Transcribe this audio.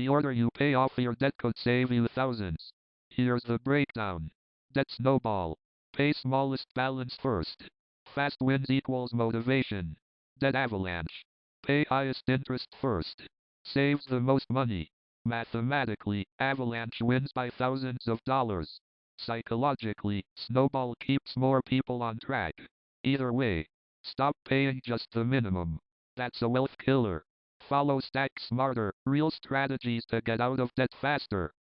The order you pay off your debt could save you thousands. Here's the breakdown. Debt snowball. Pay smallest balance first. Fast wins equals motivation. Debt avalanche. Pay highest interest first. Saves the most money. Mathematically, Avalanche wins by thousands of dollars. Psychologically, Snowball keeps more people on track. Either way, stop paying just the minimum. That's a wealth killer. Follow Stack Smarter, real strategies to get out of debt faster.